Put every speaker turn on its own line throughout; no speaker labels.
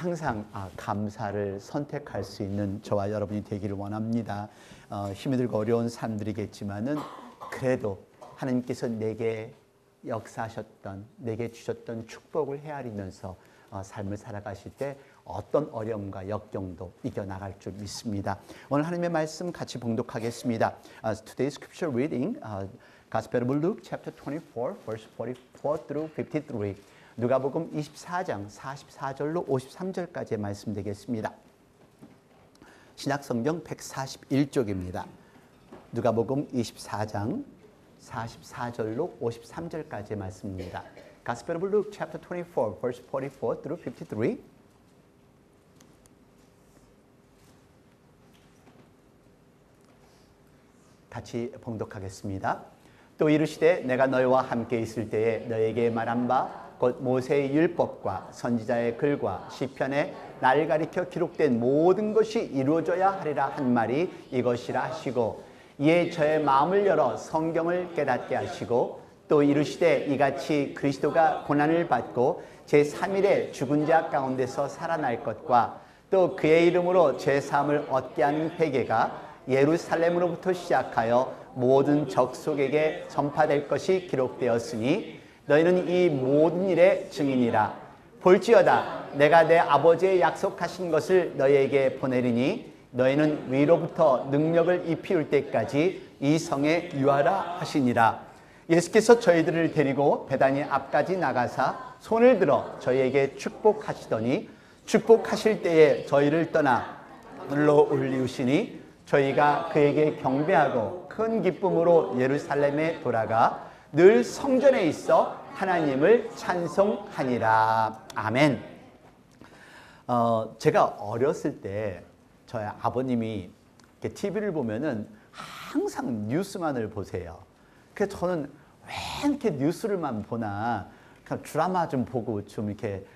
항상 감사를 선택할 수 있는 저와 여러분이 되기를 원합니다. 힘이 들고 어려운 삶들이겠지만은 그래도 하나님께서 내게 역사하셨던, 내게 주셨던 축복을 헤아리면서 삶을 살아가실 때 어떤 어려움과 역경도 이겨나갈 줄 믿습니다. 오늘 하나님의 말씀 같이 봉독하겠습니다. Today's scripture reading, Gospel of Luke chapter 24, verse 44 through 53. 누가복음 24장 44절로 53절까지의 말씀 되겠습니다. 신약성경 141쪽입니다. 누가복음 24장 44절로 53절까지의 말씀입니다. Gospel of Luke chapter 24, verse 44 through 53. 같이 봉독하겠습니다. 또 이르시되 내가 너희와 함께 있을 때에 너에게 말한 바 곧 모세의 율법과 선지자의 글과 시편에 나를 가리켜 기록된 모든 것이 이루어져야 하리라 한 말이 이것이라 하시고 이에 저의 마음을 열어 성경을 깨닫게 하시고 또 이르시되 이같이 그리스도가 고난을 받고 제3일에 죽은 자 가운데서 살아날 것과 또 그의 이름으로 죄사함을 얻게 하는 회개가 예루살렘으로부터 시작하여 모든 족속에게 전파될 것이 기록되었으니 너희는 이 모든 일의 증인이라. 볼지어다 내가 내 아버지의 약속하신 것을 너희에게 보내리니 너희는 위로부터 능력을 입히울 때까지 이 성에 유하라 하시니라. 예수께서 저희들을 데리고 베다니 앞까지 나가사 손을 들어 저희에게 축복하시더니 축복하실 때에 저희를 떠나 하늘로 올리우시니 저희가 그에게 경배하고 큰 기쁨으로 예루살렘에 돌아가 늘 성전에 있어 하나님을 찬송하니라. 아멘. 제가 어렸을 때 저희 아버님이 TV를 보면은 항상 뉴스만을 보세요. 그래서 저는 왜 이렇게 뉴스를만 보나, 그냥 드라마 좀 보고 좀 이렇게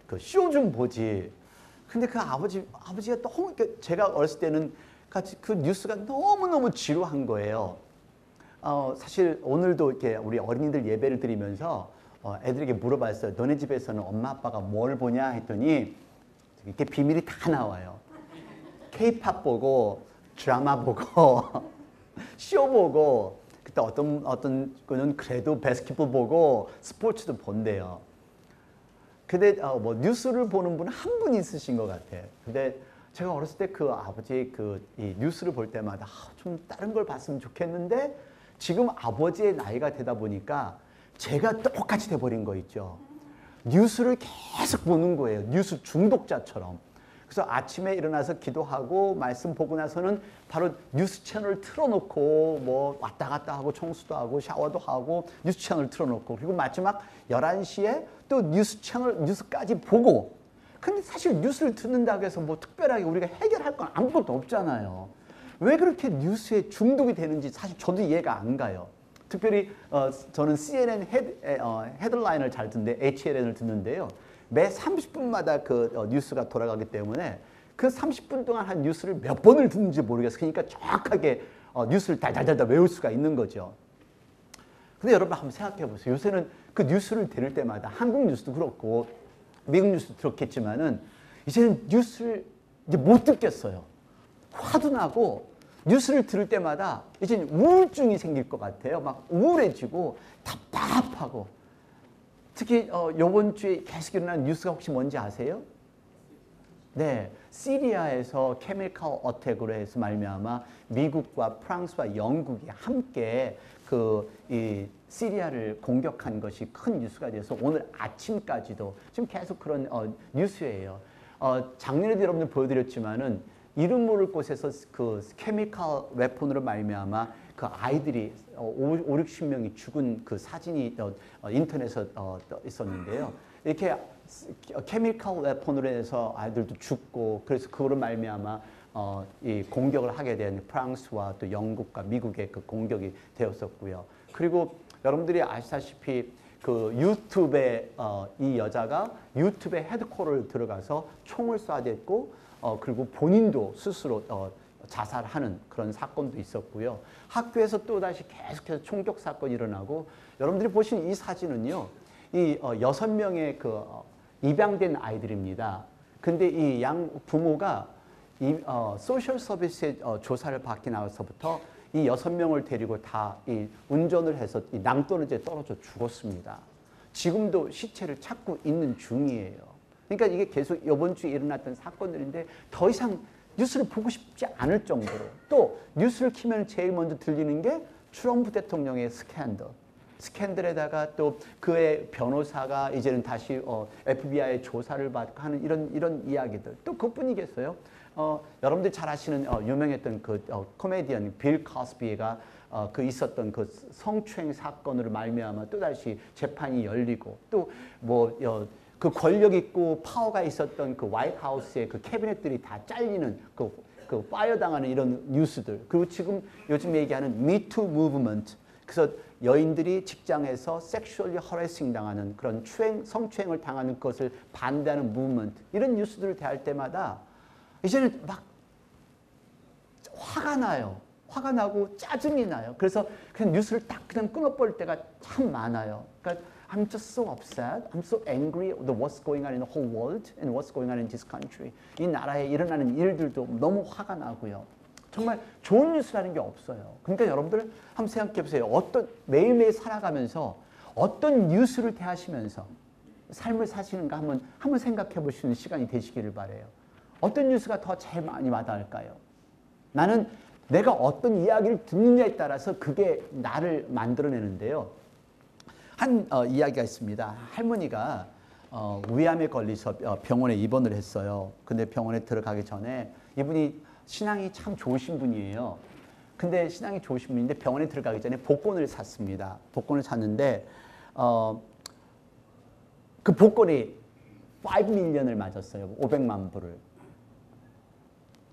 그 쇼 좀 보지. 근데 그 아버지가 너무 제가 어렸을 때는 그 뉴스가 너무너무 지루한 거예요. 사실 오늘도 이렇게 우리 어린이들 예배를 드리면서 애들에게 물어봤어요. 너네 집에서는 엄마 아빠가 뭘 보냐 했더니 이렇게 비밀이 다 나와요. K-팝 보고 드라마 보고 쇼 보고 그때 어떤 거는 그래도 바스켓볼 보고 스포츠도 본대요. 근데 뭐 뉴스를 보는 분은 한 분 있으신 것 같아요. 근데 제가 어렸을 때 그 아버지 이 뉴스를 볼 때마다 좀 다른 걸 봤으면 좋겠는데 지금 아버지의 나이가 되다 보니까 제가 똑같이 돼버린 거 있죠. 뉴스를 계속 보는 거예요. 뉴스 중독자처럼. 그래서 아침에 일어나서 기도하고 말씀 보고 나서는 바로 뉴스 채널을 틀어놓고 뭐 왔다 갔다 하고 청소도 하고 샤워도 하고 뉴스 채널을 틀어놓고 그리고 마지막 11시에 또 뉴스까지 보고. 근데 사실 뉴스를 듣는다고 해서 뭐 특별하게 우리가 해결할 건 아무것도 없잖아요. 왜 그렇게 뉴스에 중독이 되는지 사실 저도 이해가 안 가요. 특별히 저는 CNN 헤드라인을 잘 듣는데 HLN을 듣는데요. 매 30분마다 그 뉴스가 돌아가기 때문에 그 30분 동안 한 뉴스를 몇 번을 듣는지 모르겠어요. 그러니까 정확하게 뉴스를 달달달달 외울 수가 있는 거죠. 근데 여러분 한번 생각해 보세요. 요새는 그 뉴스를 들을 때마다 한국 뉴스도 그렇고 미국 뉴스도 그렇겠지만은 이제는 뉴스를 이제 못 듣겠어요. 화도 나고 뉴스를 들을 때마다 이제 우울증이 생길 것 같아요. 막 우울해지고 답답하고. 특히 이번 주에 계속 일어난 뉴스가 혹시 뭔지 아세요? 네, 시리아에서 케미컬 어택으로 해서 말미암아 미국과 프랑스와 영국이 함께 이 시리아를 공격한 것이 큰 뉴스가 돼서 오늘 아침까지도 지금 계속 그런 뉴스예요. 작년에도 여러분들 보여드렸지만은 이름 모를 곳에서 그 케미컬 웨폰으로 말미암아 그 아이들이 50-60명이 죽은 그 사진이 인터넷에 있었는데요. 이렇게 케미컬 웨폰으로 해서 아이들도 죽고 그래서 그거로 말미암아 이 공격을 하게 된 프랑스와 또 영국과 미국의 그 공격이 되었었고요. 그리고 여러분들이 아시다시피 그 유튜브에 이 여자가 유튜브에 헤드코어를 들어가서 총을 쏴댔고 그리고 본인도 스스로 자살하는 그런 사건도 있었고요. 학교에서 또다시 계속해서 총격 사건이 일어나고 여러분들이 보신 이 사진은요. 이 6명의 그 입양된 아이들입니다. 근데 이 양 부모가 소셜 서비스의 조사를 받기 나서부터 이 6명을 데리고 다 이 운전을 해서 이 낭떠러지에 떨어져 죽었습니다. 지금도 시체를 찾고 있는 중이에요. 그러니까 이게 계속 이번 주에 일어났던 사건들인데 더 이상 뉴스를 보고 싶지 않을 정도로, 또 뉴스를 키면 제일 먼저 들리는 게 트럼프 대통령의 스캔들에다가 또 그의 변호사가 이제는 다시 FBI 조사를 받고 하는 이런 이야기들. 또 그뿐이겠어요. 여러분들 잘 아시는 유명했던 그 코미디언 빌 커스비가 그 있었던 그 성추행 사건으로 말미암아 또 다시 재판이 열리고, 또 뭐 그 권력 있고 파워가 있었던 그 화이트하우스의 그 캐비넷들이 다 잘리는 그 파이어 당하는 이런 뉴스들. 그리고 지금 요즘 얘기하는 미투 무브먼트. 그래서 여인들이 직장에서 섹슈얼리 허래싱 당하는 그런 성추행을 당하는 것을 반대하는 무브먼트. 이런 뉴스들을 대할 때마다 이제는 막 화가 나요. 화가 나고 짜증이 나요. 그래서 그냥 뉴스를 딱 그냥 끊어버릴 때가 참 많아요. 그러니까 I'm just so upset. I'm so angry with what's going on in the whole world and what's going on in this country. 이 나라에 일어나는 일들도 너무 화가 나고요. 정말 좋은 뉴스라는 게 없어요. 그러니까 여러분들 한번 생각해 보세요. 매일매일 살아가면서 어떤 뉴스를 대하시면서 삶을 사시는가 한번 생각해 보시는 시간이 되시기를 바라요. 어떤 뉴스가 더 제일 많이 와닿을까요? 나는 내가 어떤 이야기를 듣느냐에 따라서 그게 나를 만들어내는데요. 한 이야기가 있습니다. 할머니가 위암에 걸려서 병원에 입원을 했어요. 근데 병원에 들어가기 전에 이분이 신앙이 참 좋으신 분이에요. 근데 신앙이 좋으신 분인데 병원에 들어가기 전에 복권을 샀습니다. 복권을 샀는데 그 복권이 5밀리언을 맞았어요. 500만 불을.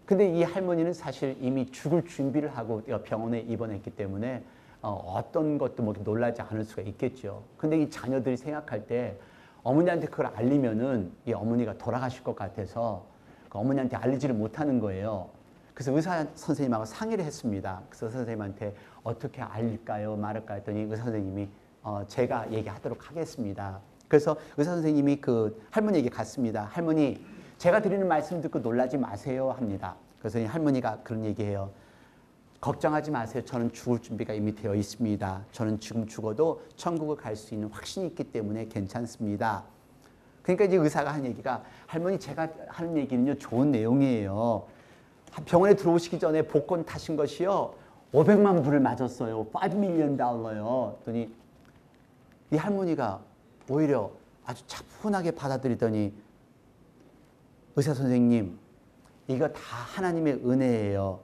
근데 이 할머니는 사실 이미 죽을 준비를 하고 병원에 입원했기 때문에 어떤 것도 뭐 놀라지 않을 수가 있겠죠. 근데 이 자녀들이 생각할 때 어머니한테 그걸 알리면은 이 어머니가 돌아가실 것 같아서 그 어머니한테 알리지를 못하는 거예요. 그래서 의사 선생님하고 상의를 했습니다. 그래서 선생님한테 어떻게 알릴까요? 말할까 했더니 의사 선생님이 제가 얘기하도록 하겠습니다. 그래서 의사 선생님이 그 할머니에게 갔습니다. 할머니, 제가 드리는 말씀 듣고 놀라지 마세요 합니다. 그래서 이 할머니가 그런 얘기해요. 걱정하지 마세요. 저는 죽을 준비가 이미 되어 있습니다. 저는 지금 죽어도 천국을 갈 수 있는 확신이 있기 때문에 괜찮습니다. 그러니까 이제 의사가 한 얘기가, 할머니 제가 하는 얘기는요 좋은 내용이에요. 병원에 들어오시기 전에 복권 타신 것이요 500만 불을 맞았어요. 5밀리언 달러요. 그랬더니 이 할머니가 오히려 아주 차분하게 받아들이더니, 의사 선생님, 이거 다 하나님의 은혜예요.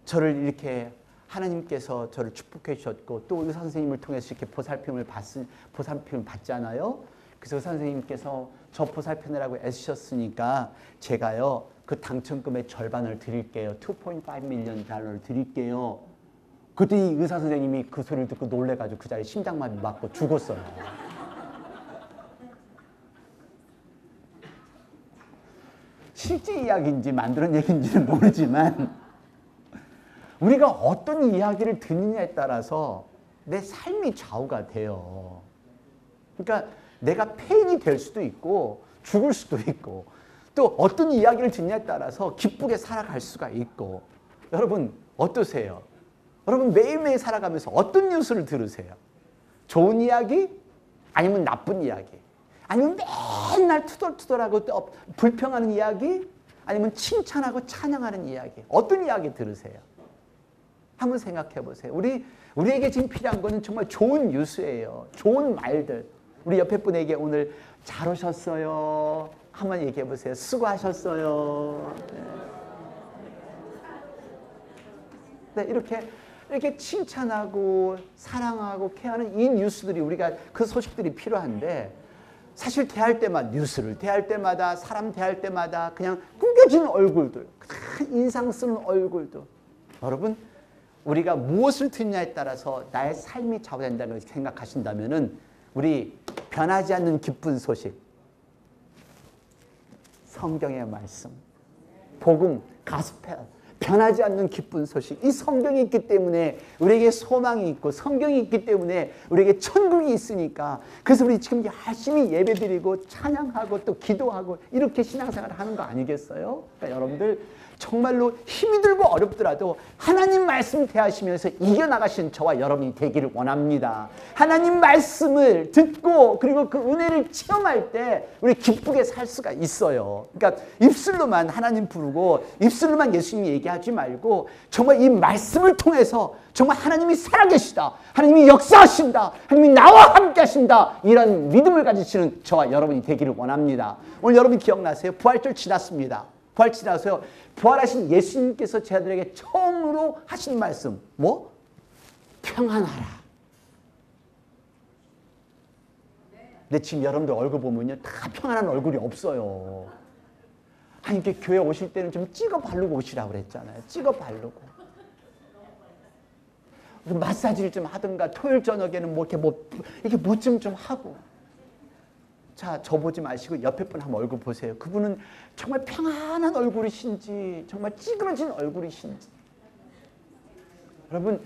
저를 이렇게 하나님께서 저를 축복해 주셨고 또 의사 선생님을 통해서 이렇게 보살핌을 받잖아요. 그래서 의사 선생님께서 저 보살피느라고 애쓰셨으니까 제가요 그 당첨금의 절반을 드릴게요. 2.5밀리언 달러를 드릴게요. 그때 이 의사 선생님이 그 소리를 듣고 놀래가지고 그 자리에 심장마비 맞고 죽었어요. 실제 이야기인지 만드는 얘기인지는 모르지만 우리가 어떤 이야기를 듣느냐에 따라서 내 삶이 좌우가 돼요. 그러니까 내가 폐인이 될 수도 있고 죽을 수도 있고 또 어떤 이야기를 듣느냐에 따라서 기쁘게 살아갈 수가 있고. 여러분 어떠세요? 여러분 매일매일 살아가면서 어떤 뉴스를 들으세요? 좋은 이야기? 아니면 나쁜 이야기? 아니면 맨날 투덜투덜하고 불평하는 이야기? 아니면 칭찬하고 찬양하는 이야기? 어떤 이야기 들으세요? 한번 생각해 보세요. 우리에게 지금 필요한 거는 정말 좋은 뉴스예요. 좋은 말들. 우리 옆에 분에게 오늘 잘 오셨어요. 한번 얘기해 보세요. 수고하셨어요. 네, 이렇게 칭찬하고 사랑하고 케어하는 이 뉴스들이 우리가 그 소식들이 필요한데 사실 대할 때마다 뉴스를 대할 때마다 사람 대할 때마다 그냥 구겨진 얼굴들, 인상 쓰는 얼굴들. 여러분 우리가 무엇을 듣느냐에 따라서 나의 삶이 좌우된다고 생각하신다면은 우리 변하지 않는 기쁜 소식, 성경의 말씀, 복음, 가스펠, 변하지 않는 기쁜 소식. 이 성경이 있기 때문에 우리에게 소망이 있고 성경이 있기 때문에 우리에게 천국이 있으니까 그래서 우리 지금 열심히 예배드리고 찬양하고 또 기도하고 이렇게 신앙생활을 하는 거 아니겠어요? 그러니까 여러분들 정말로 힘이 들고 어렵더라도 하나님 말씀 대하시면서 이겨나가신 저와 여러분이 되기를 원합니다. 하나님 말씀을 듣고 그리고 그 은혜를 체험할 때 우리 기쁘게 살 수가 있어요. 그러니까 입술로만 하나님 부르고 입술로만 예수님 얘기하지 말고 정말 이 말씀을 통해서 정말 하나님이 살아계시다, 하나님이 역사하신다, 하나님이 나와 함께 하신다, 이런 믿음을 가지시는 저와 여러분이 되기를 원합니다. 오늘 여러분 기억나세요? 부활절 지났습니다. 부활 지나서요. 부활하신 예수님께서 제 아들에게 처음으로 하신 말씀 뭐? 평안하라. 근데 지금 여러분들 얼굴 보면요 다 평안한 얼굴이 없어요. 아니 이렇게 교회 오실 때는 좀 찍어 바르고 오시라고 그랬잖아요. 찍어 바르고 마사지를 좀 하든가 토요일 저녁에는 뭐 이렇게 뭐 좀 하고. 자, 저 보지 마시고 옆에 분 한번 얼굴 보세요. 그분은 정말 평안한 얼굴이신지 정말 찌그러진 얼굴이신지. 여러분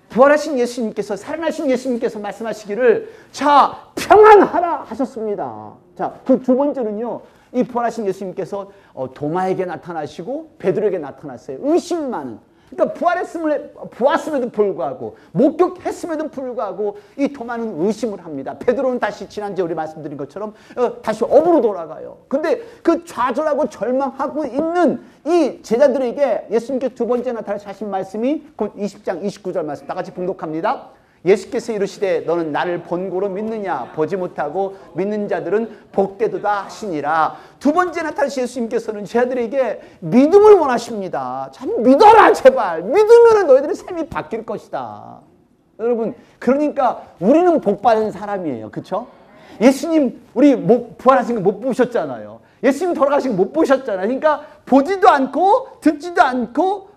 부활하신 예수님께서 살아나신 예수님께서 말씀하시기를 자 평안하라 하셨습니다. 자, 그 두 번째는요. 이 부활하신 예수님께서 도마에게 나타나시고 베드로에게 나타났어요. 의심 많은. 그러니까 부활했음에도 불구하고 목격했음에도 불구하고 이 도마는 의심을 합니다. 베드로는 다시 지난주에 우리 말씀드린 것처럼 다시 업으로 돌아가요. 근데 그 좌절하고 절망하고 있는 이 제자들에게 예수님께서 두 번째 나타나신 하신 말씀이 곧 20장 29절 말씀 다 같이 봉독합니다. 예수께서 이르시되 너는 나를 본고로 믿느냐 보지 못하고 믿는 자들은 복되도다 하시니라. 두 번째 나타나신 예수님께서는 제자들에게 믿음을 원하십니다. 참 믿어라 제발. 믿으면 너희들의 삶이 바뀔 것이다. 여러분 그러니까 우리는 복받은 사람이에요. 그렇죠? 예수님 우리 부활하신 거 못 보셨잖아요. 예수님 돌아가신 거 못 보셨잖아요. 그러니까 보지도 않고 듣지도 않고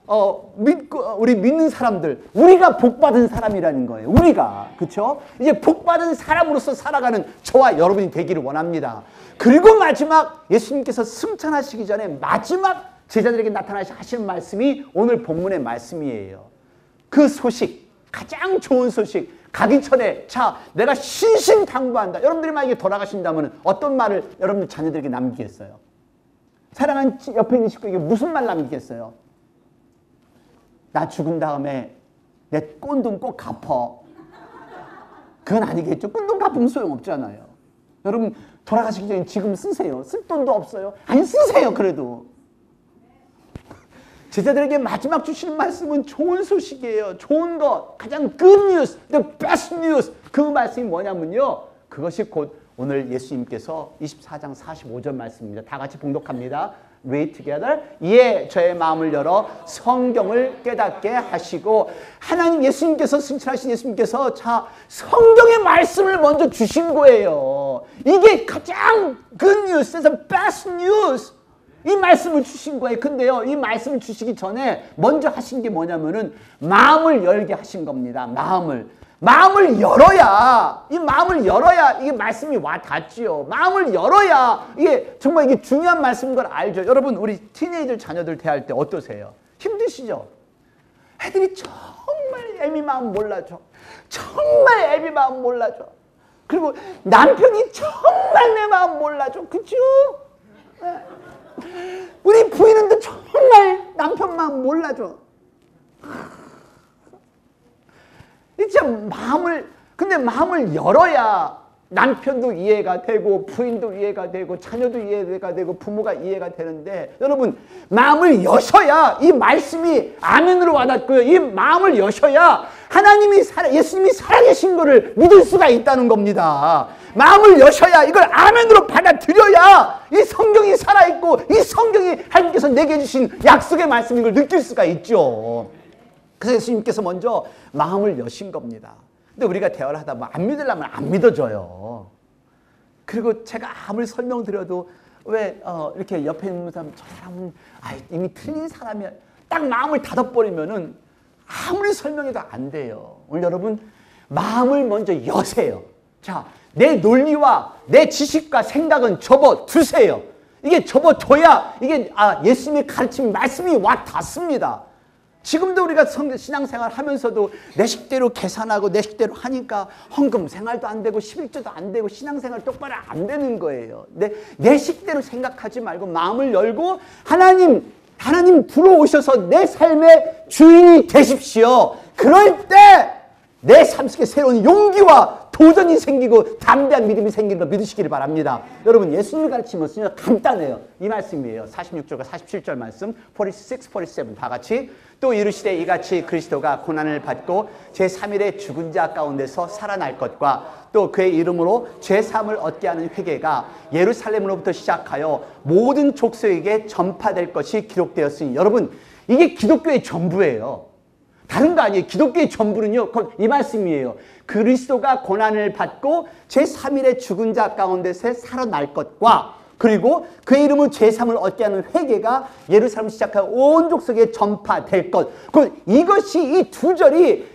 우리 믿는 사람들, 우리가 복받은 사람이라는 거예요. 우리가. 그렇죠? 이제 복받은 사람으로서 살아가는 저와 여러분이 되기를 원합니다. 그리고 마지막 예수님께서 승천하시기 전에 마지막 제자들에게 나타나시는 말씀이 오늘 본문의 말씀이에요. 그 소식, 가장 좋은 소식, 가기 전에 자 내가 신신당부한다. 여러분들이 만약에 돌아가신다면 어떤 말을 여러분들 자녀들에게 남기겠어요? 사랑하는 옆에 있는 식구에게 무슨 말 남기겠어요? 나 죽은 다음에 내 꼰돈 꼭 갚어. 그건 아니겠죠. 꼰돈 갚으면 소용없잖아요. 여러분 돌아가시기 전에 지금 쓰세요. 쓸 돈도 없어요. 아니 쓰세요 그래도. 제자들에게 마지막 주시는 말씀은 좋은 소식이에요. 좋은 것. 가장 good news, the best news. 그 말씀이 뭐냐면요. 그것이 곧 오늘 예수님께서 24장 45절 말씀입니다. 다 같이 봉독합니다. Read together. 이에 저의 마음을 열어 성경을 깨닫게 하시고 하나님 예수님께서 승천하신 예수님께서 자 성경의 말씀을 먼저 주신 거예요. 이게 가장 good news, the best news. 이 말씀을 주신 거예요. 근데요, 이 말씀을 주시기 전에 먼저 하신 게 뭐냐면은 마음을 열게 하신 겁니다. 마음을 열어야, 이 마음을 열어야 이게 말씀이 와 닿지요. 마음을 열어야 이게 정말 이게 중요한 말씀인 걸 알죠. 여러분, 우리 티네이저 자녀들 대할 때 어떠세요? 힘드시죠? 애들이 정말 애미 마음 몰라줘. 정말 애미 마음 몰라줘. 그리고 남편이 정말 내 마음 몰라줘. 그죠? 우리 부인은 정말 남편 마음 몰라줘. 진짜 근데 마음을 열어야 남편도 이해가 되고 부인도 이해가 되고 자녀도 이해가 되고 부모가 이해가 되는데 여러분 마음을 여셔야 이 말씀이 아멘으로 와닿고요. 이 마음을 여셔야 예수님이 살아계신 거를 믿을 수가 있다는 겁니다. 마음을 여셔야 이걸 아멘으로 받아들여야 이 성경이 살아있고 이 성경이 하나님께서 내게 주신 약속의 말씀인 걸 느낄 수가 있죠. 그래서 예수님께서 먼저 마음을 여신 겁니다. 근데 우리가 대화를 하다 보면 안 믿으려면 안 믿어져요. 그리고 제가 아무리 설명드려도 왜 이렇게 옆에 있는 사람 저 사람은 이미 틀린 사람이야. 딱 마음을 닫아버리면은 아무리 설명해도 안 돼요. 오늘 여러분 마음을 먼저 여세요. 자, 내 논리와 내 지식과 생각은 접어두세요. 이게 접어줘야 이게 예수님의 가르침 말씀이 와 닿습니다. 지금도 우리가 신앙생활 하면서도 내 식대로 계산하고 내 식대로 하니까 헌금 생활도 안 되고 11조도 안 되고 신앙생활 똑바로 안 되는 거예요. 내 식대로 생각하지 말고 마음을 열고 하나님 들어오셔서 내 삶의 주인이 되십시오. 그럴 때 내 삶 속에 새로운 용기와 도전이 생기고 담대한 믿음이 생기는 거 믿으시기를 바랍니다. 여러분 예수님의 가르침은 간단해요. 이 말씀이에요. 46절과 47절 말씀 46, 47 다 같이 또 이르시되 이같이 그리스도가 고난을 받고 제3일에 죽은 자 가운데서 살아날 것과 또 그의 이름으로 죄사함을 얻게 하는 회개가 예루살렘으로부터 시작하여 모든 족속에게 전파될 것이 기록되었으니 여러분 이게 기독교의 전부예요. 다른 거 아니에요. 기독교의 전부는요. 이 말씀이에요. 그리스도가 고난을 받고 제3일에 죽은 자 가운데서 살아날 것과 그리고 그의 이름을 죄사함을 얻게 하는 회개가 예루살렘 시작하여 온 족속에 전파될 것. 이것이 이 두 절이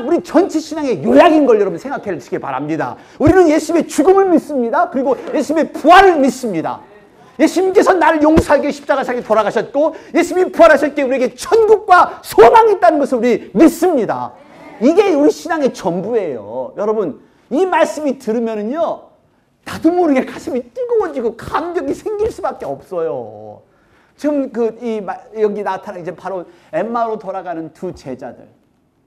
우리 전체 신앙의 요약인 걸 여러분 생각해 주시기 바랍니다. 우리는 예수님의 죽음을 믿습니다. 그리고 예수님의 부활을 믿습니다. 예수님께서 나를 용서하기 위해 십자가상에 돌아가셨고 예수님이 부활하셨기에 우리에게 천국과 소망이 있다는 것을 우리 믿습니다. 이게 우리 신앙의 전부예요. 여러분 이 말씀이 들으면은요 나도 모르게 가슴이 뜨거워지고 감격이 생길 수밖에 없어요. 지금 여기 나타난 이제 바로 엠마오로 돌아가는 두 제자들.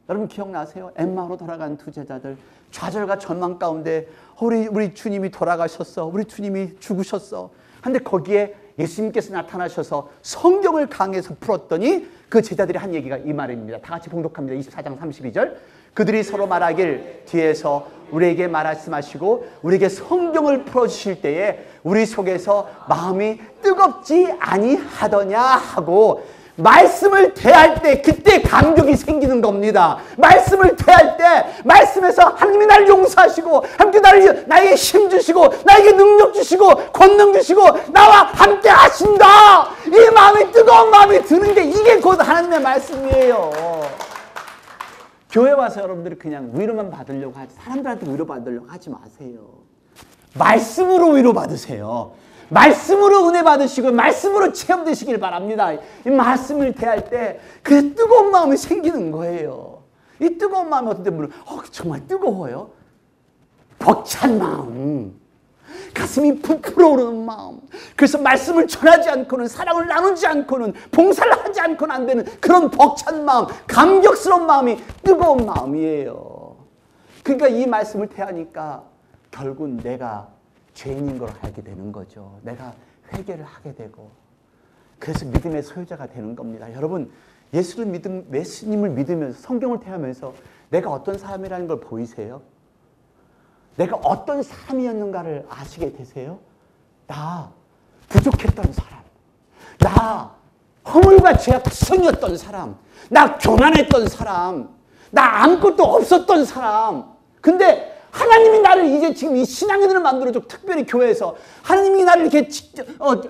여러분 기억나세요? 엠마오로 돌아가는 두 제자들. 좌절과 절망 가운데 우리 주님이 돌아가셨어. 우리 주님이 죽으셨어. 근데 거기에 예수님께서 나타나셔서 성경을 강해서 풀었더니 그 제자들이 한 얘기가 이 말입니다. 다 같이 봉독합니다. 24장 32절. 그들이 서로 말하길 뒤에서 우리에게 말씀하시고 우리에게 성경을 풀어주실 때에 우리 속에서 마음이 뜨겁지 아니하더냐 하고 말씀을 대할 때 그때 감격이 생기는 겁니다. 말씀을 대할 때 말씀에서 하나님이 나를 용서하시고 하나님이 나에게 힘 주시고 나에게 능력 주시고 권능 주시고 나와 함께 하신다. 이 마음이 뜨거운 마음이 드는 게 이게 곧 하나님의 말씀이에요. 교회 와서 여러분들이 그냥 위로만 받으려고 하지 사람들한테 위로받으려고 하지 마세요. 말씀으로 위로받으세요. 말씀으로 은혜 받으시고 말씀으로 체험되시길 바랍니다. 이 말씀을 대할 때 그 뜨거운 마음이 생기는 거예요. 이 뜨거운 마음이 어떤 때 보면 정말 뜨거워요. 벅찬 마음, 가슴이 부풀어 오르는 마음. 그래서 말씀을 전하지 않고는 사랑을 나누지 않고는 봉사를 하지 않고는 안 되는 그런 벅찬 마음, 감격스러운 마음이 뜨거운 마음이에요. 그러니까 이 말씀을 대하니까 결국 내가 죄인인 걸 알게 되는 거죠. 내가 회개를 하게 되고 그래서 믿음의 소유자가 되는 겁니다. 여러분 예수님을 믿으면서 성경을 대하면서 내가 어떤 사람이라는 걸 보이세요? 내가 어떤 사람이었는가를 아시게 되세요? 나 부족했던 사람, 나 허물과 죄악 투성이었던 사람, 나 교만했던 사람, 나 아무것도 없었던 사람. 근데 하나님이 나를 이제 지금 이 신앙인으로 만들어주고 특별히 교회에서 하나님이 나를 이렇게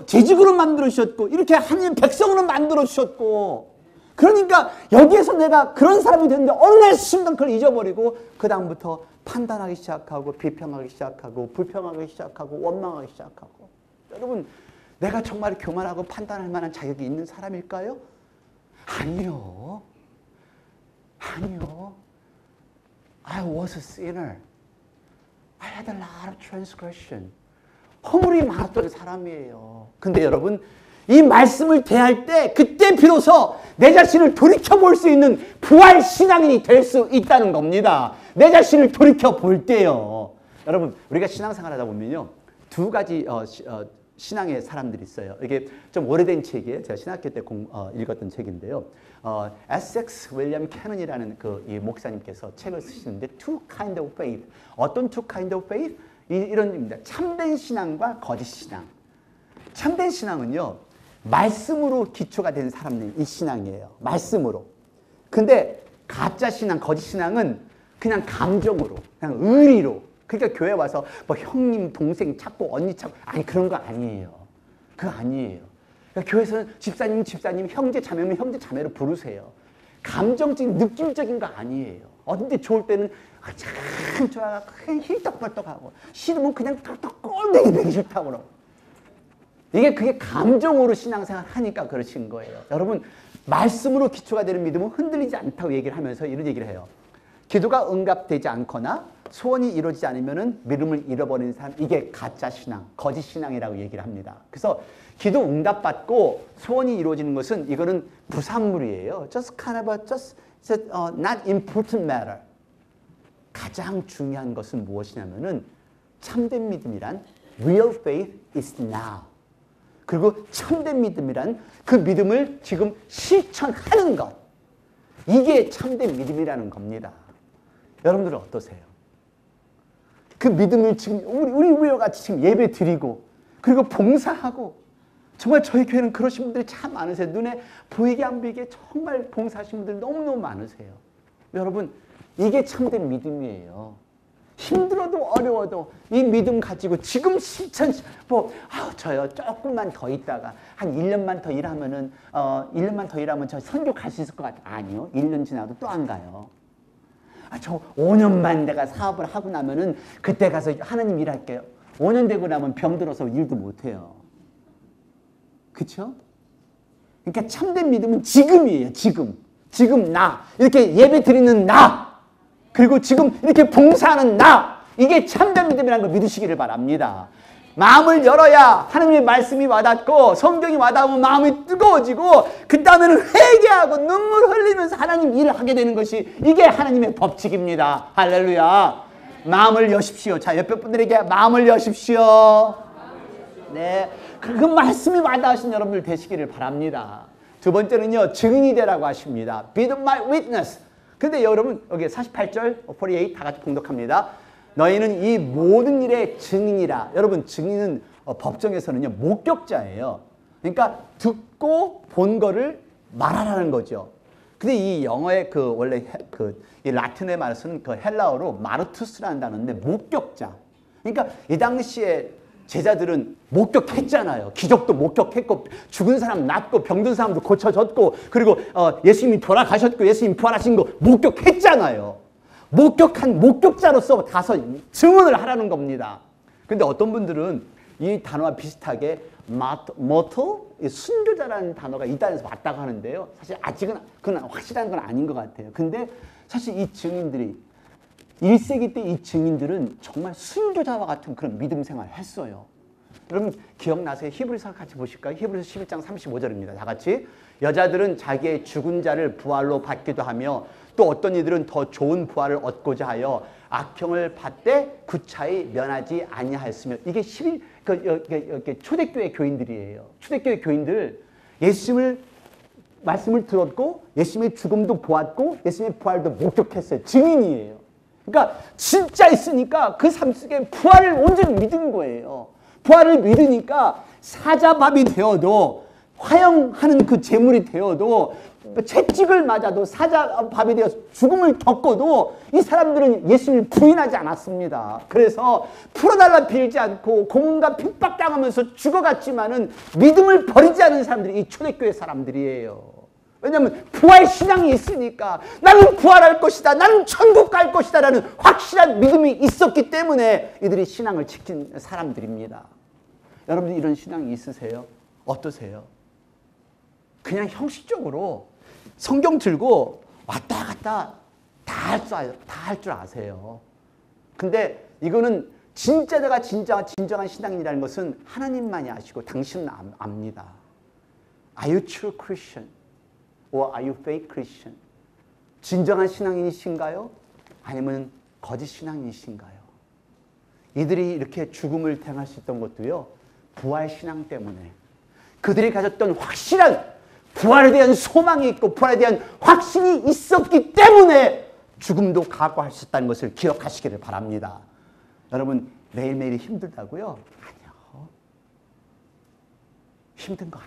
재직으로 만들어주셨고 이렇게 하나님 백성으로 만들어주셨고 그러니까 여기에서 내가 그런 사람이 됐는데 어느 날 순간 그걸 잊어버리고 그 다음부터 판단하기 시작하고 비평하기 시작하고 불평하기 시작하고 원망하기 시작하고 여러분 내가 정말 교만하고 판단할 만한 자격이 있는 사람일까요? 아니요. 아니요. I was a sinner. I had a lot of transgression. 허물이 많았던 사람이에요. 근데 여러분 이 말씀을 대할 때 그때 비로소 내 자신을 돌이켜볼 수 있는 부활 신앙인이 될 수 있다는 겁니다. 내 자신을 돌이켜볼 때요. 여러분 우리가 신앙생활 하다 보면요. 두 가지 신앙의 사람들이 있어요. 이게 좀 오래된 책이에요. 제가 신학교 때 읽었던 책인데요. 에섹스 윌리엄 캐넌이라는 이 목사님께서 책을 쓰시는데 Two Kind of Faith. 어떤 Two Kind of Faith? 이런 의미입니다. 참된 신앙과 거짓 신앙. 참된 신앙은요. 말씀으로 기초가 된 사람들이 이 신앙이에요. 말씀으로. 근데 가짜 신앙, 거짓 신앙은 그냥 감정으로, 그냥 의리로. 그러니까 교회 와서 뭐 형님, 동생 찾고 언니 찾고 아니 그런 거 아니에요. 그거 아니에요. 그러니까 교회에서는 집사님, 형제 자매면 형제 자매로 부르세요. 감정적인, 느낌적인 거 아니에요. 어딘데 좋을 때는 참 좋아하고 그냥 힐떡벌떡하고 싫으면 그냥 꼴보기 싫다고 그러고. 그게 감정으로 신앙생활 하니까 그러신 거예요. 여러분, 말씀으로 기초가 되는 믿음은 흔들리지 않다고 얘기를 하면서 이런 얘기를 해요. 기도가 응답되지 않거나 소원이 이루어지지 않으면 믿음을 잃어버리는 사람, 이게 가짜 신앙, 거짓 신앙이라고 얘기를 합니다. 그래서 기도 응답받고 소원이 이루어지는 것은 이거는 부산물이에요. Just kind of not important matter. 가장 중요한 것은 무엇이냐면은 참된 믿음이란 real faith is now. 그리고 참된 믿음이란 그 믿음을 지금 실천하는 것. 이게 참된 믿음이라는 겁니다. 여러분들은 어떠세요? 그 믿음을 지금 우리와 같이 지금 예배 드리고 그리고 봉사하고 정말 저희 교회는 그러신 분들이 참 많으세요. 눈에 보이게 안 보이게 정말 봉사하신 분들 너무너무 많으세요. 여러분, 이게 참된 믿음이에요. 힘들어도 어려워도 이 믿음 가지고 지금 실천, 저요 조금만 더 있다가 한 1년만 더 일하면은 1년만 더 일하면 저 선교 갈 수 있을 것 같아요. 아니요. 1년 지나도 또 안 가요. 저 5년만 내가 사업을 하고 나면은 그때 가서 하나님 일할게요. 5년 되고 나면 병들어서 일도 못 해요. 그렇죠? 그러니까 참된 믿음은 지금이에요. 지금 나 이렇게 예배 드리는 나, 그리고 지금 이렇게 봉사하는 나, 이게 참된 믿음이라는 걸 믿으시기를 바랍니다. 마음을 열어야 하나님의 말씀이 와닿고 성경이 와닿으면 마음이 뜨거워지고 그 다음에는 회개하고 눈물 흘리면서 하나님 일을 하게 되는 것이 이게 하나님의 법칙입니다. 할렐루야. 마음을 여십시오. 자, 옆에 분들에게 마음을 여십시오. 네, 그 말씀이 와닿으신 여러분들 되시기를 바랍니다. 두 번째는요, 증인이 되라고 하십니다. Be my witness. 근데 여러분 여기 48절 48 다 같이 봉독합니다. 너희는 이 모든 일의 증인이라. 여러분, 증인은 법정에서는요 목격자예요. 그러니까 듣고 본 거를 말하라는 거죠. 근데 이 영어의 그 원래 이 라틴어의 말을 쓰는 그 헬라어로 마르투스라는 단어인데 목격자. 그러니까 이 당시에 제자들은 목격했잖아요. 기적도 목격했고 죽은 사람 낫고 병든 사람도 고쳐졌고 그리고 예수님이 돌아가셨고 예수님 부활하신 거 목격했잖아요. 목격한 목격자로서 가서 증언을 하라는 겁니다. 근데 어떤 분들은 이 단어와 비슷하게 mortal, 순교자라는 단어가 이 단어에서 왔다고 하는데요. 사실 아직은 그건 확실한 건 아닌 것 같아요. 근데 사실 이 증인들이 1세기 때 이 증인들은 정말 순교자와 같은 그런 믿음 생활을 했어요. 여러분 기억나세요? 히브리서 같이 보실까요? 히브리서 11장 35절입니다. 다 같이. 여자들은 자기의 죽은 자를 부활로 받기도 하며 또 어떤 이들은 더 좋은 부활을 얻고자 하여 악형을 받되 구차히 면하지 아니하였으며. 이게 초대교회 교인들이에요. 초대교회 교인들 예수님을 말씀을 들었고 예수님의 죽음도 보았고 예수님의 부활도 목격했어요. 증인이에요. 그러니까 진짜 있으니까 그 삶 속에 부활을 온전히 믿은 거예요. 부활을 믿으니까 사자밥이 되어도 화형하는 그 제물이 되어도 채찍을 맞아도 사자밥이 되어서 죽음을 겪어도 이 사람들은 예수님을 부인하지 않았습니다. 그래서 풀어달라 빌지 않고 고문과 핍박당하면서 죽어갔지만은 믿음을 버리지 않은 사람들이 이 초대교회 사람들이에요. 왜냐하면 부활 신앙이 있으니까 나는 부활할 것이다, 나는 천국 갈 것이다 라는 확실한 믿음이 있었기 때문에 이들이 신앙을 지킨 사람들입니다. 여러분들 이런 신앙이 있으세요? 어떠세요? 그냥 형식적으로 성경 들고 왔다 갔다 다 할 줄 아세요. 근데 이거는 진짜 내가 진정한 신앙인이라는 것은 하나님만이 아시고 당신은 압니다. Are you true Christian? Or are you fake Christian? 진정한 신앙인이신가요? 아니면 거짓 신앙인이신가요? 이들이 이렇게 죽음을 당할 수 있던 것도요, 부활 신앙 때문에. 그들이 가졌던 확실한 부활에 대한 소망이 있고 부활에 대한 확신이 있었기 때문에 죽음도 각오할 수 있다는 것을 기억하시기를 바랍니다. 여러분 매일매일이 힘들다고요? 아니요. 힘든 거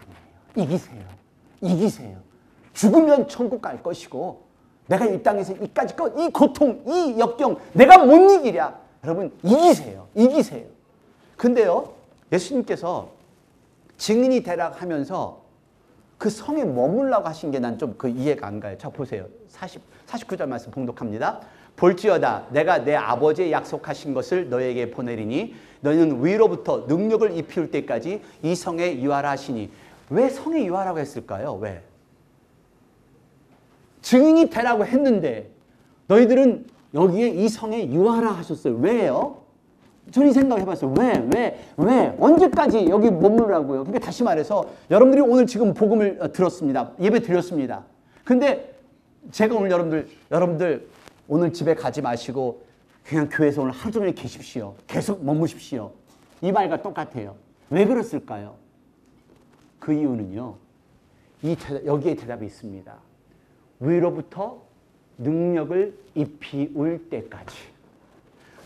아니에요. 이기세요. 죽으면 천국 갈 것이고 내가 이 땅에서 이까지껏 이 고통, 이 역경 내가 못 이기랴. 여러분 이기세요. 근데요 예수님께서 증인이 되라 하면서 그 성에 머물라고 하신 게 난 좀 그 이해가 안 가요. 자 보세요. 49절 말씀 봉독합니다. 볼지어다 내가 내 아버지의 약속하신 것을 너에게 보내리니 너희는 위로부터 능력을 입힐 때까지 이 성에 유하라 하시니. 왜 성에 유하라고 했을까요? 왜? 증인이 되라고 했는데 너희들은 여기에 이 성에 유하라 하셨어요. 왜요? 저는 이 생각해봤어요. 왜? 언제까지 여기 머무르라고요? 그러니까 다시 말해서 여러분들이 오늘 지금 복음을 들었습니다. 예배 드렸습니다. 근데 제가 오늘 여러분들 오늘 집에 가지 마시고 그냥 교회에서 오늘 하루 종일 계십시오. 계속 머무십시오. 이 말과 똑같아요. 왜 그랬을까요? 그 이유는요. 여기에 대답이 있습니다. 위로부터 능력을 입히올 때까지,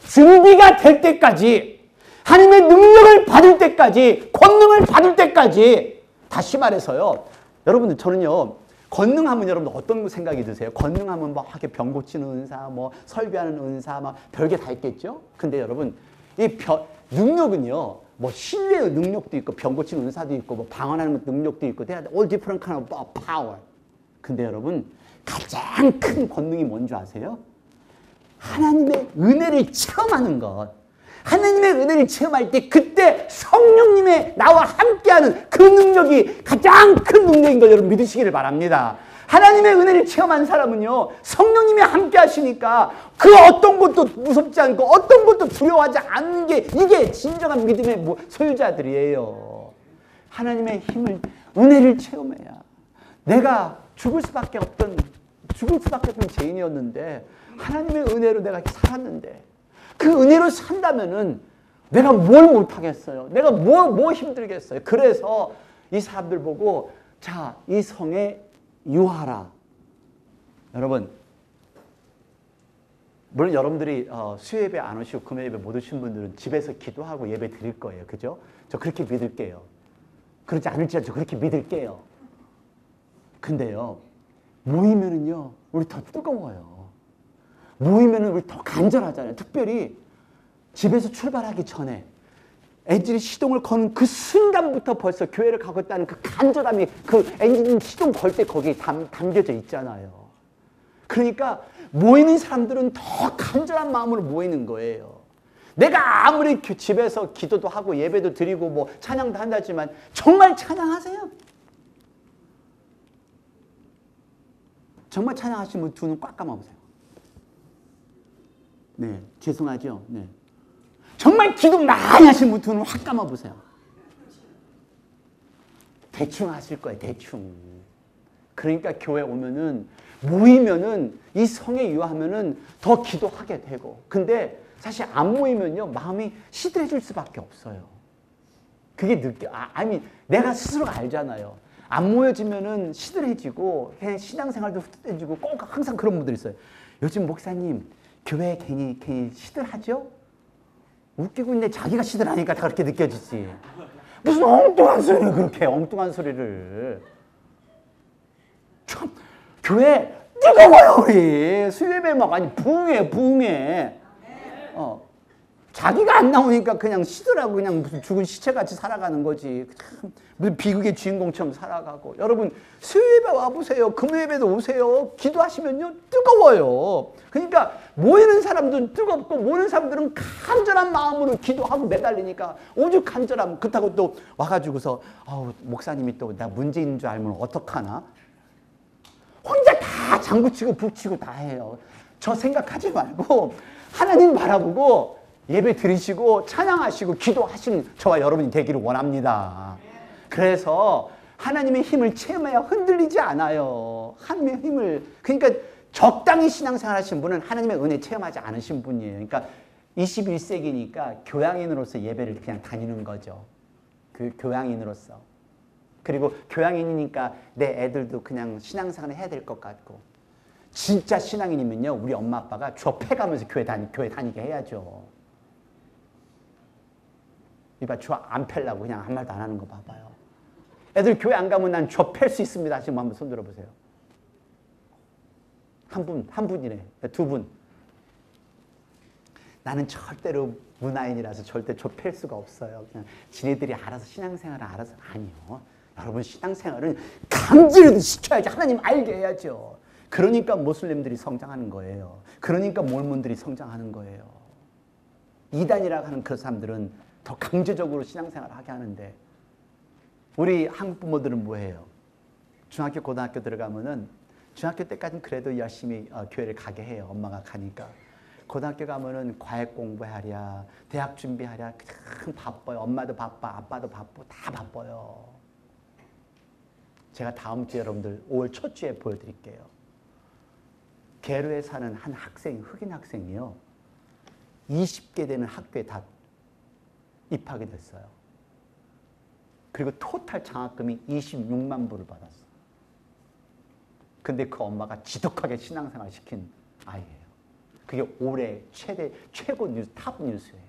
준비가 될 때까지, 하나님의 능력을 받을 때까지, 권능을 받을 때까지. 다시 말해서요. 여러분들 저는요. 권능하면 여러분들 어떤 생각이 드세요? 권능하면 뭐 이렇게 병 고치는 은사, 뭐 설교하는 은사, 막 별게 다 있겠죠? 근데 여러분 능력은요. 뭐 신뢰의 능력도 있고 병 고치는 은사도 있고 뭐 방언하는 능력도 있고 all different kind of power. 근데 여러분 가장 큰 권능이 뭔지 아세요? 하나님의 은혜를 체험하는 것. 하나님의 은혜를 체험할 때 그때 성령님의 나와 함께하는 그 능력이 가장 큰 능력인 걸 여러분 믿으시기를 바랍니다. 하나님의 은혜를 체험한 사람은요. 성령님이 함께 하시니까 그 어떤 것도 무섭지 않고 어떤 것도 두려워하지 않는 게 이게 진정한 믿음의 소유자들이에요. 하나님의 힘을 은혜를 체험해야 내가 죽을 수밖에 없던 죄인이었는데 하나님의 은혜로 내가 살았는데 그 은혜로 산다면은 내가 뭘 못하겠어요? 내가 뭐 힘들겠어요? 그래서 이 사람들 보고 자, 이 성에 유하라. 여러분, 물론 여러분들이 수요예배 안 오시고 금요예배 못 오신 분들은 집에서 기도하고 예배 드릴 거예요. 그죠? 저 그렇게 믿을게요. 그렇지 않을지라도 저 그렇게 믿을게요. 근데요, 모이면은요, 우리 더 뜨거워요. 모이면은 우리 더 간절하잖아요. 특별히 집에서 출발하기 전에 엔진이 시동을 거는 그 순간부터 벌써 교회를 가고 있다는 그 간절함이 그 엔진 시동 걸 때 거기에 담겨져 있잖아요. 그러니까 모이는 사람들은 더 간절한 마음으로 모이는 거예요. 내가 아무리 집에서 기도도 하고 예배도 드리고 뭐 찬양도 한다지만 정말 찬양하세요? 정말 찬양하시면 두 눈 꽉 감아보세요. 네, 죄송하죠? 네. 정말 기도 많이 하신 분 두 눈 확 감아보세요. 대충 하실 거예요, 대충. 그러니까 교회 오면은, 모이면은, 이 성에 유하면은 더 기도하게 되고. 근데 사실 안 모이면요, 마음이 시들해질 수밖에 없어요. 그게 내가 스스로가 알잖아요. 안 모여지면은 시들해지고, 신앙생활도 흩어지고, 꼭 항상 그런 분들이 있어요. 요즘 목사님, 교회 괜히 시들하죠? 웃기고 있는데 자기가 시들하니까 다 그렇게 느껴지지. 무슨 엉뚱한 소리를 그렇게 엉뚱한 소리를. 참 교회 뜨거워요 우리. 수요예배 막 아니 부흥해. 자기가 안 나오니까 그냥 시들하고 그냥 무슨 죽은 시체같이 살아가는 거지. 참, 무슨 비극의 주인공처럼 살아가고. 여러분 수요예배 와보세요. 금요예배도 오세요. 기도하시면요 뜨거워요. 그러니까 모이는 사람들은 뜨겁고 모이는 사람들은 간절한 마음으로 기도하고 매달리니까 오죽 간절함. 그렇다고 또 와가지고서 목사님이 또 나 문제 있는 줄 알면 어떡하나. 혼자 다 장구치고 북치고 다 해요. 저 생각하지 말고 하나님 바라보고 예배 드리시고 찬양하시고 기도하시는 저와 여러분이 되기를 원합니다. 그래서 하나님의 힘을 체험해야 흔들리지 않아요. 하나님의 힘을. 그러니까 적당히 신앙생활 하신 분은 하나님의 은혜 체험하지 않으신 분이에요. 그러니까 21세기니까 교양인으로서 예배를 그냥 다니는 거죠. 그 교양인으로서. 그리고 교양인이니까 내 애들도 그냥 신앙생활을 해야 될 것 같고. 진짜 신앙인이면요, 우리 엄마 아빠가 좁혀가면서 교회 다니게 해야죠. 이봐, 저 안 펴려고 그냥 한 말도 안 하는 거 봐봐요. 애들 교회 안 가면 난 저 팰 수 있습니다. 지금 한번 손 들어보세요. 한 분이네. 두 분. 나는 절대로 문화인이라서 절대 저 팰 수가 없어요. 그냥 지네들이 알아서 신앙생활을 알아서. 아니요. 여러분 신앙생활은 강제로 시켜야지. 하나님 알게 해야죠. 그러니까 모슬림들이 성장하는 거예요. 그러니까 몰몬들이 성장하는 거예요. 이단이라고 하는 그 사람들은 더 강제적으로 신앙생활을 하게 하는데 우리 한국 부모들은 뭐해요? 중학교, 고등학교 들어가면은 중학교 때까지는 그래도 열심히 교회를 가게 해요. 엄마가 가니까. 고등학교 가면은 과외 공부하랴, 대학 준비하랴, 그냥 바빠요. 엄마도 바빠, 아빠도 바쁘고 다 바빠요. 제가 다음 주에 여러분들 5월 첫 주에 보여드릴게요. 계류에 사는 한 학생, 흑인 학생이요. 20개 되는 학교에 다 입학이 됐어요. 그리고 토탈 장학금이 26만 불을 받았어요. 근데 그 엄마가 지독하게 신앙생활 시킨 아이예요. 그게 올해 최고 뉴스, 탑 뉴스예요.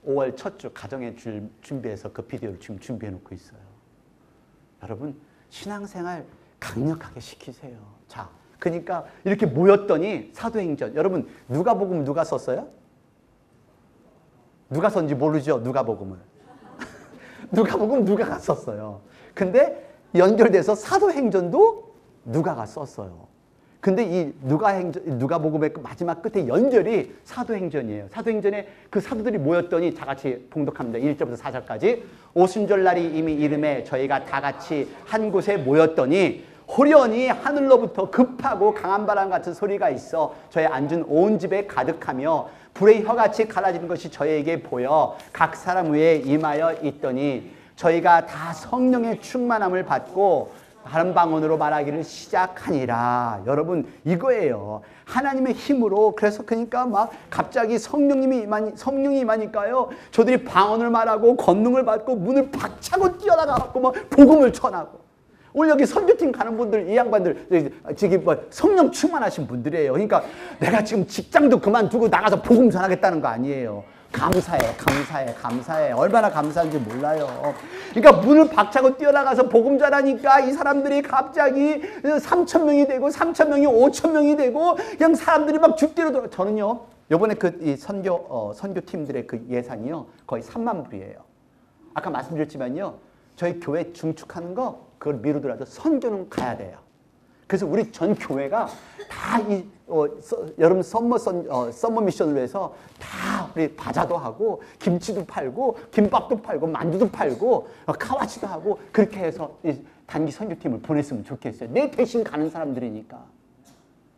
5월 첫 주 가정의 줄 준비해서 그 비디오를 지금 준비해 놓고 있어요. 여러분, 신앙생활 강력하게 시키세요. 자, 그러니까 이렇게 모였더니 사도행전, 여러분 누가복음 누가 썼어요? 누가 썼는지 모르죠? 누가복음을. 누가복음 누가가 썼어요. 근데 연결돼서 사도행전도 누가가 썼어요. 근데 이 누가복음의 마지막 끝에 연결이 사도행전이에요. 사도행전에 그 사도들이 모였더니 다 같이 봉독합니다. 1절부터 4절까지. 오순절날이 이미 이름에 저희가 다 같이 한 곳에 모였더니 호련히 하늘로부터 급하고 강한 바람 같은 소리가 있어 저희 앉은 온 집에 가득하며 불의 혀같이 갈라지는 것이 저희에게 보여 각 사람 위에 임하여 있더니 저희가 다 성령의 충만함을 받고 다른 방언으로 말하기를 시작하니라. 여러분, 이거예요. 하나님의 힘으로. 그래서 그러니까 막 갑자기 성령이 임하니까요. 저들이 방언을 말하고 권능을 받고 문을 박차고 뛰어나가고 막 복음을 전하고. 오늘 여기 선교팀 가는 분들, 이 양반들, 저기 뭐 성령 충만하신 분들이에요. 그러니까 내가 지금 직장도 그만두고 나가서 복음 전하겠다는 거 아니에요. 감사해. 얼마나 감사한지 몰라요. 그러니까 문을 박차고 뛰어나가서 복음 전하니까 이 사람들이 갑자기 3,000명이 되고 3,000명이 5,000명이 되고 그냥 사람들이 막 죽기로 들어. 저는요, 요번에 이 선교팀들의 그 예산이요, 거의 3만 불이에요. 아까 말씀드렸지만요, 저희 교회 증축하는 거 그걸 미루더라도 선교는 가야 돼요. 그래서 우리 전 교회가 다 여름 썸머 미션을 위해서 다 우리 과자도 하고 김치도 팔고 김밥도 팔고 만두도 팔고 카와치도 하고 그렇게 해서 단기 선교팀을 보냈으면 좋겠어요. 내 대신 가는 사람들이니까.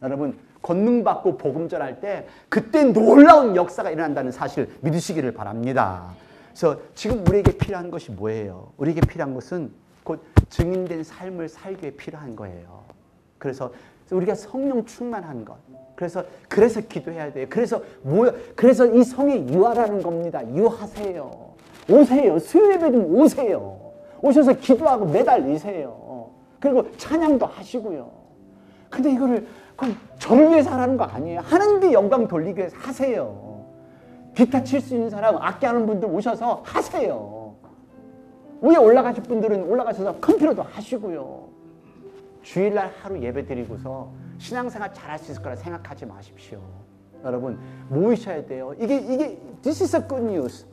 여러분, 권능 받고 복음 전할 때 그때 놀라운 역사가 일어난다는 사실 믿으시기를 바랍니다. 그래서 지금 우리에게 필요한 것이 뭐예요? 우리에게 필요한 것은 곧 증인된 삶을 살기 위해 필요한 거예요. 그래서 우리가 성령 충만한 것. 그래서 기도해야 돼요. 그래서 이 성에 유하라는 겁니다. 유하세요. 오세요. 수요 예배 좀 오세요. 오셔서 기도하고 매달리세요. 그리고 찬양도 하시고요. 근데 이거를 저를 위해서 하라는 거 아니에요. 하나님께 영광 돌리기 위해서 하세요. 기타 칠 수 있는 사람, 악기하는 분들 오셔서 하세요. 위에 올라가실 분들은 올라가셔서 컴퓨터도 하시고요. 주일날 하루 예배 드리고서 신앙생활 잘할 수 있을 거라 생각하지 마십시오. 여러분, 모이셔야 돼요. 이게 this is a good news.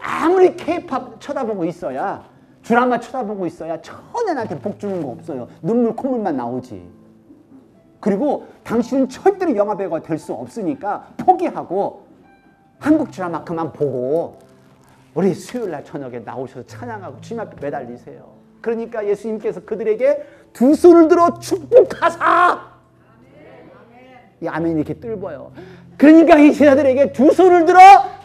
아무리 K-팝 쳐다보고 있어야, 드라마 쳐다보고 있어야 전혀 나한테 복 주는 거 없어요. 눈물 콧물만 나오지. 그리고 당신은 절대로 영화배우가 될 수 없으니까 포기하고 한국 드라마 그만 보고 우리 수요일날 저녁에 나오셔서 찬양하고 주님 앞에 매달리세요. 그러니까 예수님께서 그들에게 두 손을 들어 축복하사. 이 아멘이 이렇게 뜰보여. 그러니까 이 제자들에게 두 손을 들어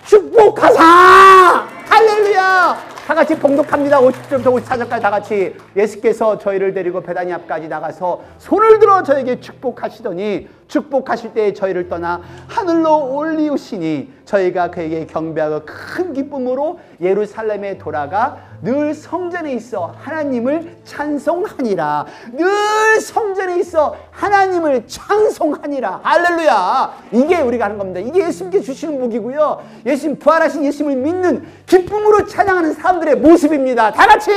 축복하사. 할렐루야. 다 같이 봉독합니다. 50절부터 54절까지 다 같이. 예수께서 저희를 데리고 베다니 앞까지 나가서 손을 들어 저에게 축복하시더니 축복하실 때 저희를 떠나 하늘로 올리우시니 저희가 그에게 경배하고 큰 기쁨으로 예루살렘에 돌아가 늘 성전에 있어 하나님을 찬송하니라. 늘 성전에 있어 하나님을 찬송하니라. 할렐루야. 이게 우리가 하는 겁니다. 이게 예수님께 주시는 복이고요. 예수님, 부활하신 예수님을 믿는 기쁨으로 찬양하는 사람들의 모습입니다. 다 같이.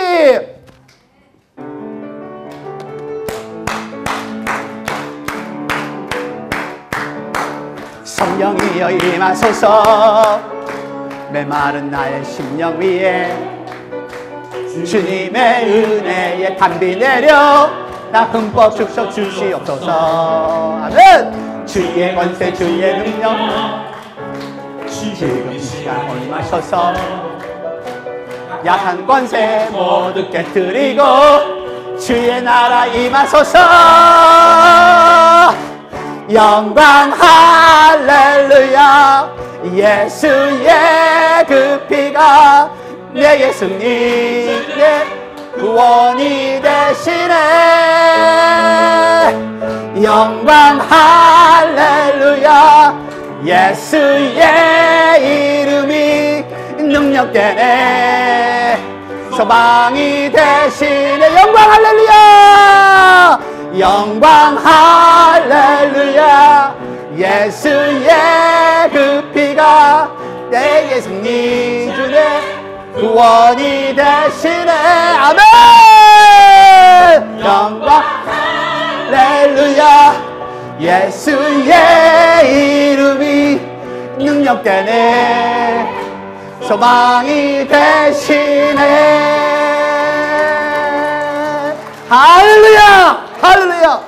성령이여 임하소서. 메마른 나의 심령 위에 주님의 은혜에 담비 내려 나 흠뻑 축적 주시옵소서. 아멘. 주의 권세 주의 능력 지금 이 시간 임하셔서 약한 권세 모두 깨뜨리고 주의 나라 임하소서. 영광 할렐루야. 예수의 그 피가 내게 승리의 구원이 되시네. 영광 할렐루야. 예수의 이름이 능력되네. 소망이 되시네. 영광 할렐루야. 영광 할렐루야. 예수의 그 피가 내게 승리 주네 구원이 되시네. 아멘. 영광 할렐루야. 예수의 이름이 능력되네. 소망이 되시네. 할렐루야. 할렐루야.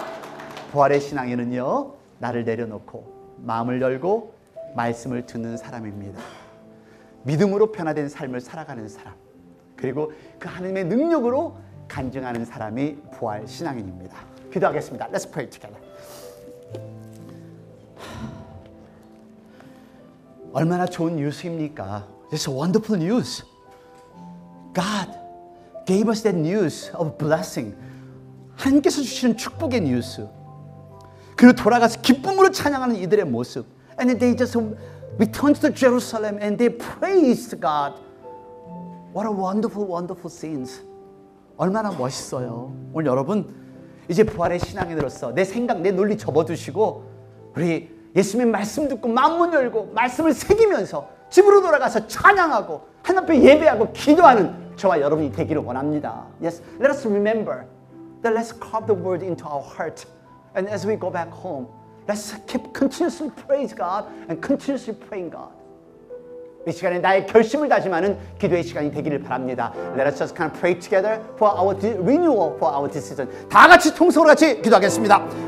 부활의 신앙에는요, 나를 내려놓고 마음을 열고 말씀을 듣는 사람입니다. 믿음으로 변화된 삶을 살아가는 사람, 그리고 그 하나님의 능력으로 간증하는 사람이 부활 신앙인입니다. 기도하겠습니다. Let's pray together. 얼마나 좋은 뉴스입니까? It's a wonderful news. God gave us that news of blessing. 하나님께서 주시는 축복의 뉴스. 그리고 돌아가서 기쁨으로 찬양하는 이들의 모습. And they just returned to Jerusalem and they praised God. What a wonderful, wonderful scenes. 얼마나 멋있어요. 오늘 여러분 이제 부활의 신앙인으로서 내 생각, 내 논리 접어두시고 우리 예수님 말씀 듣고 마음문 열고 말씀을 새기면서 집으로 돌아가서 찬양하고 하나님 앞에 예배하고 기도하는 저와 여러분이 되기를 원합니다. Yes, let us remember that let's carve the word into our heart. And as we go back home, let's keep continuously praise God and continuously praying God. 이 시간에 나의 결심을 다짐하는 기도의 시간이 되기를 바랍니다. Let us just kind of pray together for our renewal, for our decision. 다 같이 통성으로 같이 기도하겠습니다.